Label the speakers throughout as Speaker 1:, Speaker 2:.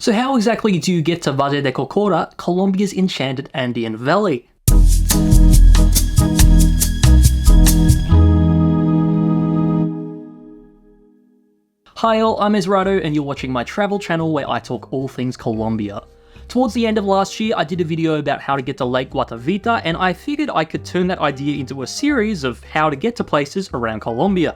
Speaker 1: So how exactly do you get to Valle de Cocora, Colombia's enchanted Andean valley? Hi all, I'm Ezrado and you're watching my travel channel where I talk all things Colombia. Towards the end of last year, I did a video about how to get to Lake Guatavita, and I figured I could turn that idea into a series of how to get to places around Colombia.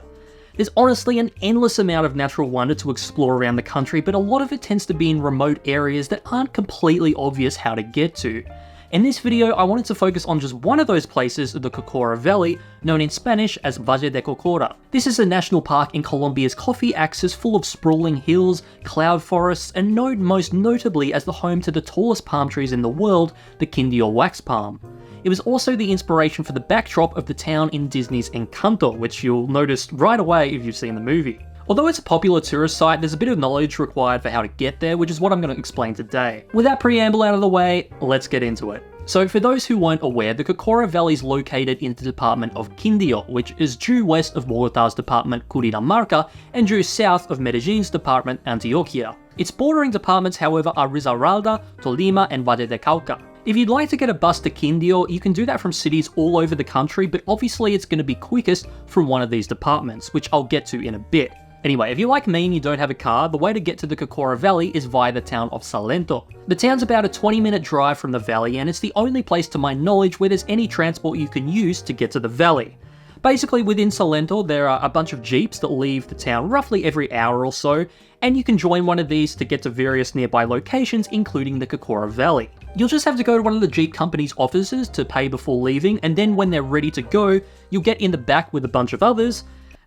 Speaker 1: There's honestly an endless amount of natural wonder to explore around the country, but a lot of it tends to be in remote areas that aren't completely obvious how to get to. In this video, I wanted to focus on just one of those places, the Cocora Valley, known in Spanish as Valle de Cocora. This is a national park in Colombia's coffee axis full of sprawling hills, cloud forests, and known most notably as the home to the tallest palm trees in the world, the Quindío wax palm. It was also the inspiration for the backdrop of the town in Disney's Encanto, which you'll notice right away if you've seen the movie. Although it's a popular tourist site, there's a bit of knowledge required for how to get there, which is what I'm going to explain today. With that preamble out of the way, let's get into it. So for those who weren't aware, the Cocora Valley is located in the department of Quindío, which is due west of Bogotá's department Cundinamarca and due south of Medellin's department Antioquia. Its bordering departments, however, are Risaralda, Tolima, and Valle de Cauca. If you'd like to get a bus to Quindío, you can do that from cities all over the country, but obviously it's going to be quickest from one of these departments, which I'll get to in a bit. Anyway, if you're like me and you don't have a car, the way to get to the Cocora Valley is via the town of Salento. The town's about a 20-minute drive from the valley, and it's the only place to my knowledge where there's any transport you can use to get to the valley. Basically, within Salento, there are a bunch of jeeps that leave the town roughly every hour or so, and you can join one of these to get to various nearby locations, including the Cocora Valley. You'll just have to go to one of the Jeep company's offices to pay before leaving, and then when they're ready to go, you'll get in the back with a bunch of others.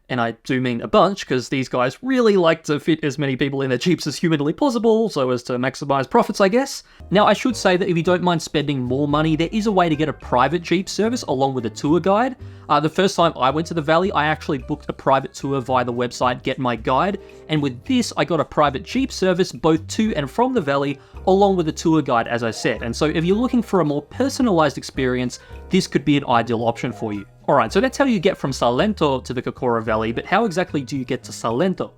Speaker 1: And I do mean a bunch, because these guys really like to fit as many people in their Jeeps as humanly possible, so as to maximize profits, I guess. Now, I should say that if you don't mind spending more money, there is a way to get a private Jeep service along with a tour guide. The first time I went to the valley, I actually booked a private tour via the website Get My Guide, and with this, I got a private Jeep service both to and from the valley, along with a tour guide, as I said. And so if you're looking for a more personalized experience, this could be an ideal option for you. Alright, so that's how you get from Salento to the Cocora Valley, but how exactly do you get to Salento?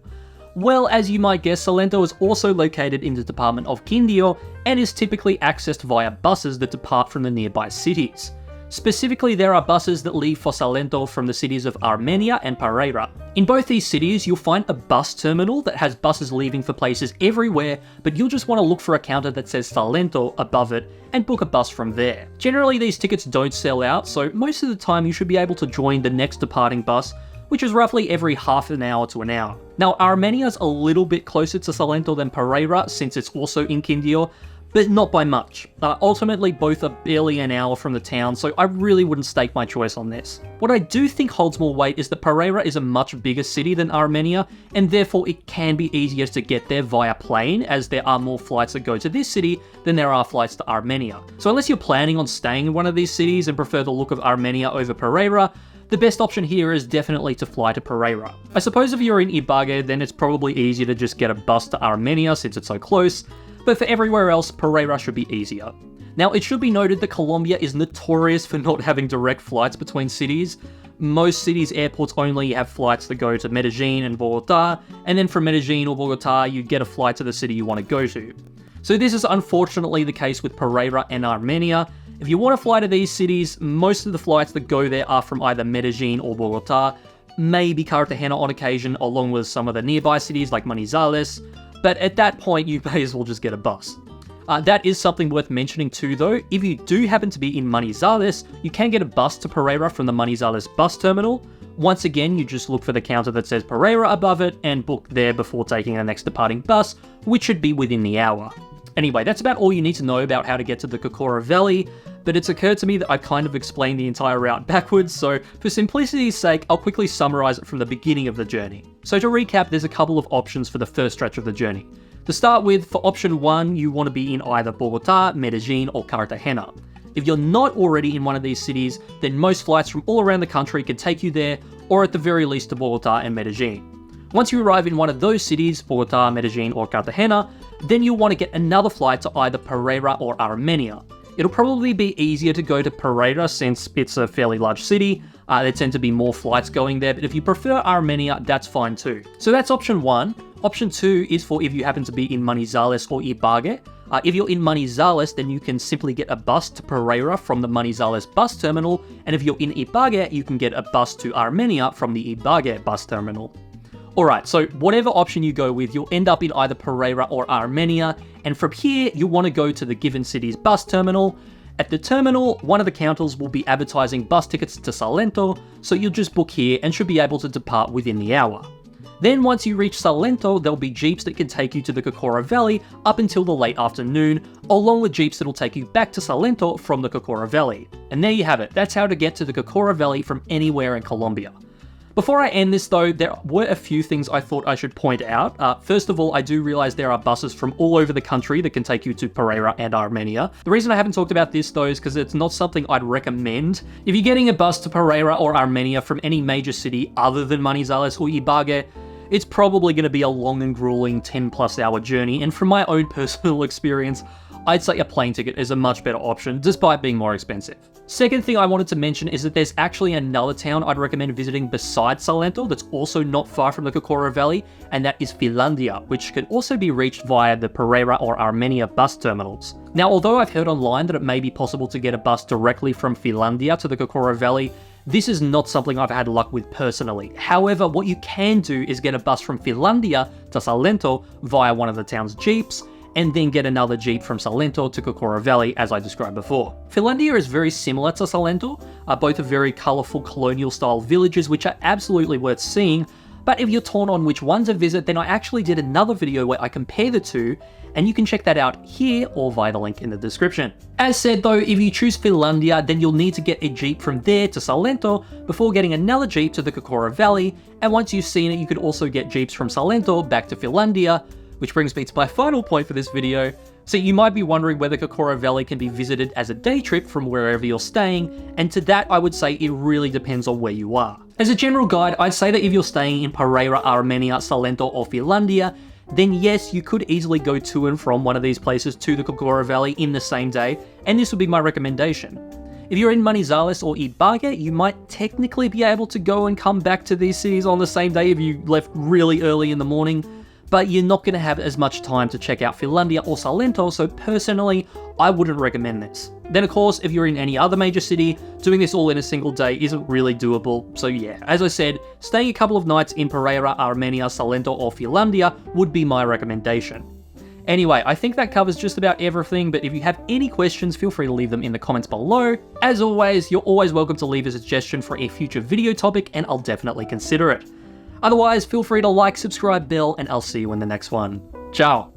Speaker 1: Well, as you might guess, Salento is also located in the department of Quindío and is typically accessed via buses that depart from the nearby cities. Specifically, there are buses that leave for Salento from the cities of Armenia and Pereira. In both these cities, you'll find a bus terminal that has buses leaving for places everywhere, but you'll just want to look for a counter that says Salento above it and book a bus from there. Generally, these tickets don't sell out, so most of the time you should be able to join the next departing bus, which is roughly every half an hour to an hour. Now, Armenia's a little bit closer to Salento than Pereira, since it's also in Quindío, but not by much. Ultimately, both are barely an hour from the town, so I really wouldn't stake my choice on this. What I do think holds more weight is that Pereira is a much bigger city than Armenia, and therefore it can be easier to get there via plane, as there are more flights that go to this city than there are flights to Armenia. So unless you're planning on staying in one of these cities and prefer the look of Armenia over Pereira, the best option here is definitely to fly to Pereira. I suppose if you're in Ibagué, then it's probably easier to just get a bus to Armenia since it's so close, but for everywhere else, Pereira should be easier. Now, it should be noted that Colombia is notorious for not having direct flights between cities. Most cities' airports only have flights that go to Medellin and Bogotá, and then from Medellin or Bogotá, you get a flight to the city you want to go to. So this is unfortunately the case with Pereira and Armenia. If you want to fly to these cities, most of the flights that go there are from either Medellin or Bogotá, maybe Cartagena on occasion, along with some of the nearby cities like Manizales. But at that point, you may as well just get a bus. That is something worth mentioning too though. If you do happen to be in Manizales, you can get a bus to Pereira from the Manizales bus terminal. Once again, you just look for the counter that says Pereira above it and book there before taking the next departing bus, which should be within the hour. Anyway, that's about all you need to know about how to get to the Cocora Valley, but it's occurred to me that I kind of explained the entire route backwards, so for simplicity's sake, I'll quickly summarize it from the beginning of the journey. So to recap, there's a couple of options for the first stretch of the journey. To start with, for option 1, you want to be in either Bogotá, Medellin, or Cartagena. If you're not already in one of these cities, then most flights from all around the country can take you there, or at the very least to Bogotá and Medellin. Once you arrive in one of those cities, Bogotá, Medellin, or Cartagena, then you'll want to get another flight to either Pereira or Armenia. It'll probably be easier to go to Pereira since it's a fairly large city. There tend to be more flights going there, but if you prefer Armenia, that's fine too. So that's option 1. Option 2 is for if you happen to be in Manizales or Ibague. If you're in Manizales, then you can simply get a bus to Pereira from the Manizales bus terminal, and if you're in Ibague, you can get a bus to Armenia from the Ibague bus terminal. Alright, so whatever option you go with, you'll end up in either Pereira or Armenia, and from here, you'll want to go to the given city's bus terminal. At the terminal, one of the counters will be advertising bus tickets to Salento, so you'll just book here and should be able to depart within the hour. Then once you reach Salento, there'll be jeeps that can take you to the Cocora Valley up until the late afternoon, along with jeeps that'll take you back to Salento from the Cocora Valley. And there you have it, that's how to get to the Cocora Valley from anywhere in Colombia. Before I end this though, there were a few things I thought I should point out. First of all, I do realize there are buses from all over the country that can take you to Pereira and Armenia. The reason I haven't talked about this though is because it's not something I'd recommend. If you're getting a bus to Pereira or Armenia from any major city other than Manizales or Ibague, it's probably going to be a long and grueling 10+ hour journey, and from my own personal experience, I'd say a plane ticket is a much better option, despite being more expensive. Second thing I wanted to mention is that there's actually another town I'd recommend visiting besides Salento that's also not far from the Cocora Valley, and that is Filandia, which can also be reached via the Pereira or Armenia bus terminals. Now, although I've heard online that it may be possible to get a bus directly from Filandia to the Cocora Valley, this is not something I've had luck with personally. However, what you can do is get a bus from Filandia to Salento via one of the town's jeeps, and then get another jeep from Salento to Cocora Valley, as I described before. Filandia is very similar to Salento, both are very colourful colonial-style villages which are absolutely worth seeing, but if you're torn on which one to visit, then I actually did another video where I compare the two, and you can check that out here or via the link in the description. As said though, if you choose Filandia, then you'll need to get a jeep from there to Salento before getting another jeep to the Cocora Valley, and once you've seen it, you could also get jeeps from Salento back to Filandia, which brings me to my final point for this video. So you might be wondering whether Cocora Valley can be visited as a day trip from wherever you're staying, and to that I would say it really depends on where you are. As a general guide, I'd say that if you're staying in Pereira, Armenia, Salento or Filandia, then yes, you could easily go to and from one of these places to the Cocora Valley in the same day, and this would be my recommendation. If you're in Manizales or Ibague, you might technically be able to go and come back to these cities on the same day if you left really early in the morning, but you're not going to have as much time to check out Filandia or Salento, so personally, I wouldn't recommend this. Then of course, if you're in any other major city, doing this all in a single day isn't really doable, so yeah, as I said, staying a couple of nights in Pereira, Armenia, Salento or Filandia would be my recommendation. Anyway, I think that covers just about everything, but if you have any questions, feel free to leave them in the comments below. As always, you're always welcome to leave a suggestion for a future video topic, and I'll definitely consider it. Otherwise, feel free to like, subscribe, bell, and I'll see you in the next one. Ciao!